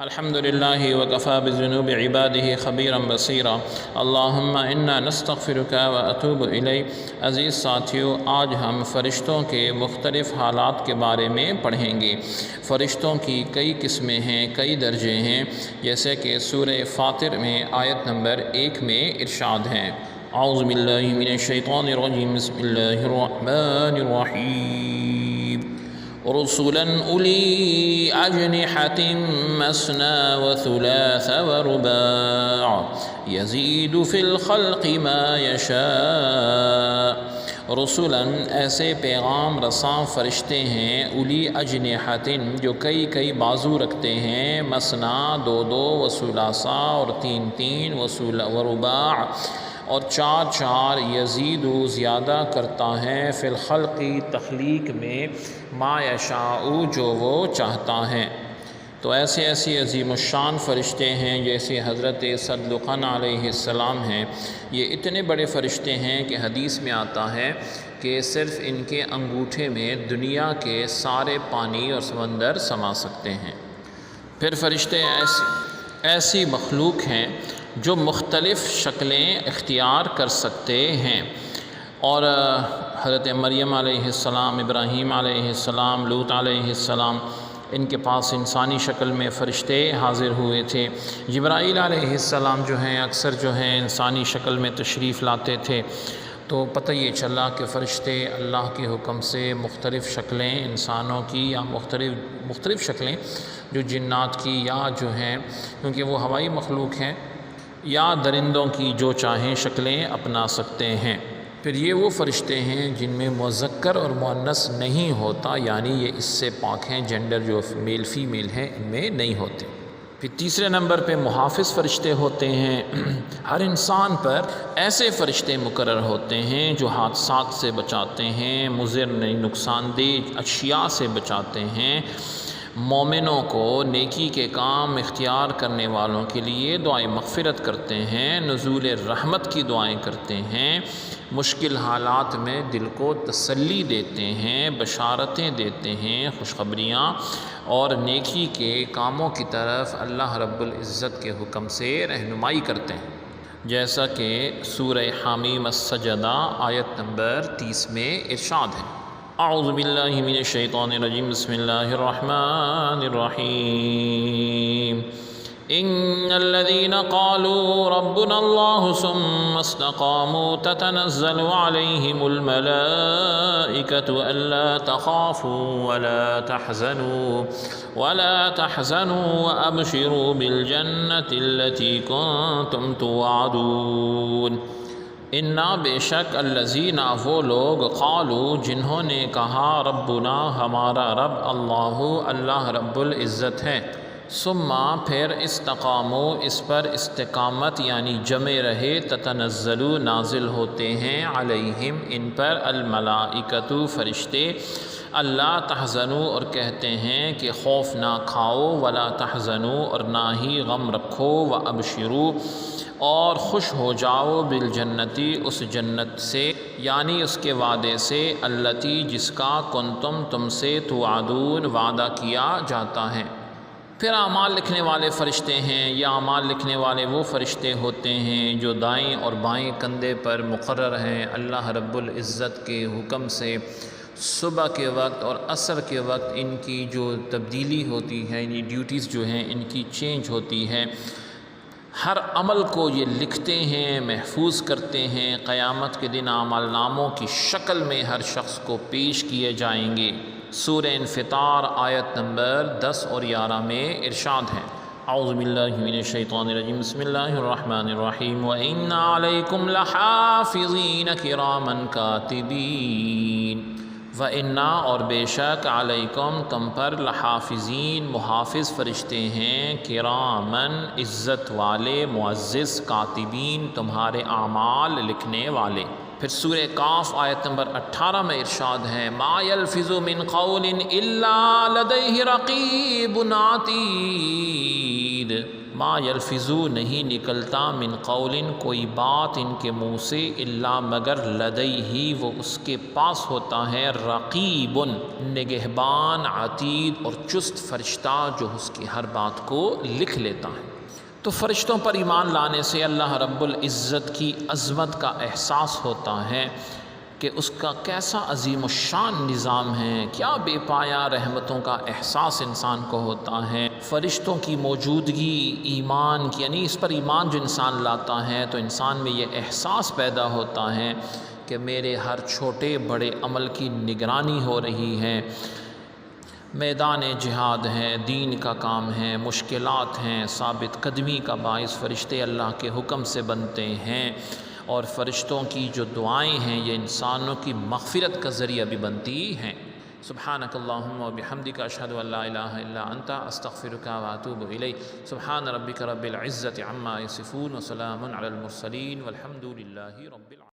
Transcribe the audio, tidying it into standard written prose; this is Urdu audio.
الحمد للہ وکفیٰ بذنوب عبادہ خبیرا بصیرا اللہم انا نستغفرک واتوب الیک۔ عزیز ساتھیو، آج ہم فرشتوں کے مختلف حالات کے بارے میں پڑھیں گے۔ فرشتوں کی کئی قسمیں ہیں، کئی درجے ہیں، جیسے کہ سورہ فاطر میں آیت نمبر 1 میں ارشاد ہے، اعوذ باللہ من الشیطان الرجیم، بسم اللہ الرحمن الرحیم، رسلا اولی اجنحۃ مثنی وثلاث ورباع یزید فی الخلق ما یشاء۔ رسلا ایسے پیغام رساں فرشتے ہیں، اولی اجنحۃ جو کئی بازو رکھتے ہیں، مثنی دو وثلاثا اور تین ورباع اور چار، یزید زیادہ کرتا ہے، فی الخلق تخلیق میں، ما یشاء جو وہ چاہتا ہے۔ تو ایسے عظیم الشان فرشتے ہیں جیسے حضرت صدقن علیہ السلام ہیں۔ یہ اتنے بڑے فرشتے ہیں کہ حدیث میں آتا ہے کہ صرف ان کے انگوٹھے میں دنیا کے سارے پانی اور سمندر سما سکتے ہیں۔ پھر فرشتے ایسی مخلوق ہیں جو مختلف شکلیں اختیار کر سکتے ہیں، اور حضرت مریم علیہ السلام، ابراہیم علیہ السلام، لوط علیہ السلام، ان کے پاس انسانی شکل میں فرشتے حاضر ہوئے تھے۔ جبرائیل علیہ السلام جو ہیں اکثر انسانی شکل میں تشریف لاتے تھے۔ تو پتہ یہ چلا کہ فرشتے اللہ کے حکم سے مختلف شکلیں انسانوں کی یا مختلف شکلیں جو جنات کی یا جو ہیں، کیونکہ وہ ہوائی مخلوق ہیں، یا درندوں کی جو چاہیں شکلیں اپنا سکتے ہیں۔ پھر یہ وہ فرشتے ہیں جن میں مذکر اور مؤنث نہیں ہوتا، یعنی یہ اس سے پاک ہیں، جینڈر جو میل فیمیل ہیں ان میں نہیں ہوتے۔ پھر تیسرے نمبر پہ محافظ فرشتے ہوتے ہیں۔ ہر انسان پر ایسے فرشتے مقرر ہوتے ہیں جو حادثات سے بچاتے ہیں، مضر نقصان دہ اشیاء سے بچاتے ہیں، مومنوں کو نیکی کے کام اختیار کرنے والوں کے لیے دعائیں مغفرت کرتے ہیں، نزول رحمت کی دعائیں کرتے ہیں، مشکل حالات میں دل کو تسلی دیتے ہیں، بشارتیں دیتے ہیں، خوشخبریاں، اور نیکی کے کاموں کی طرف اللہ رب العزت کے حکم سے رہنمائی کرتے ہیں، جیسا کہ سورہ حامیم السجدہ آیت نمبر 30 میں ارشاد ہے، اعوذ باللہ من الشیطان الرجیم، بسم اللہ الرحمن الرحیم، ان الذين قالوا ربنا الله ثم استقاموا تتنزل عليهم الملائكة ألا تخافوا ولا تحزنوا وأبشروا بالجنة التي كنتم توعدون۔ انا بے شک الذین وہ لوگ، قالوا جنہوں نے کہا، ربنا ہمارا رب، اللہ رب العزت ہے، ثم پھر استقاموا اس پر استقامت یعنی جمے رہے، تتنزل نازل ہوتے ہیں، علیہم ان پر، الملائکۃ فرشتے، اللہ تحزنوا اور کہتے ہیں کہ خوف نہ کھاؤ، ولا تحزنوا اور نہ ہی غم رکھو، وابشروا اور خوش ہو جاؤ، بالجنتی اس جنت سے یعنی اس کے وعدے سے، التی جس کا کنتم تم سے توعدون وعدہ کیا جاتا ہے۔ پھر اعمال لکھنے والے فرشتے ہیں، یا اعمال لکھنے والے وہ فرشتے ہوتے ہیں جو دائیں اور بائیں کندھے پر مقرر ہیں اللہ رب العزت کے حکم سے۔ صبح کے وقت اور عصر کے وقت ان کی جو تبدیلی ہوتی ہے، یعنی ڈیوٹیز جو ہیں ان کی چینج ہوتی ہے، ہر عمل کو یہ لکھتے ہیں، محفوظ کرتے ہیں، قیامت کے دن اعمال ناموں کی شکل میں ہر شخص کو پیش کیے جائیں گے۔ سورہ انفطار آیت نمبر 10 اور 11 میں ارشاد ہے، اعوذ باللہ من الشیطان الرجیم، بسم اللہ الرحمن الرحیم، وَإِنَّ عَلَيْكُمْ لَحَافِظِينَ كِرَامًا كَاتِبِينَ، وَإِنَّا اور بے شک، علیکم تم پر، لحافظین محافظ فرشتے ہیں، کرامن عزت والے، معزز، کاتبین تمہارے اعمال لکھنے والے۔ پھر سورہ کاف آیت نمبر 18 میں ارشاد ہے، ما یلفظ من قول الا لدیہ رقیب عتید، ما یلفظو نہیں نکلتا من قول کوئی بات ان کے منہ سے الا مگر لدیہ وہ اس کے پاس ہوتا ہے رقیب نگہبان عتید اور چست فرشتہ جو اس کی ہر بات کو لکھ لیتا ہے۔ تو فرشتوں پر ایمان لانے سے اللہ رب العزت کی عظمت کا احساس ہوتا ہے کہ اس کا کیسا عظیم الشان نظام ہے، کیا بے پایا رحمتوں کا احساس انسان کو ہوتا ہے۔ فرشتوں کی موجودگی ایمان کی، یعنی اس پر ایمان جو انسان لاتا ہے تو انسان میں یہ احساس پیدا ہوتا ہے کہ میرے ہر چھوٹے بڑے عمل کی نگرانی ہو رہی ہے۔ میدان جہاد ہے، دین کا کام ہے، مشکلات ہیں، ثابت قدمی کا باعث فرشتے اللہ کے حکم سے بنتے ہیں، اور فرشتوں کی جو دعائیں ہیں یہ انسانوں کی مغفرت کا ذریعہ بھی بنتی ہیں۔ سبحانک اللہم و بحمدک اشہد ان لا الہ الا انت استغفرک و اتوب الیک۔ سبحان ربک رب العزت عما یصفون و سلام علی المرسلین والحمد للہ رب العالمین۔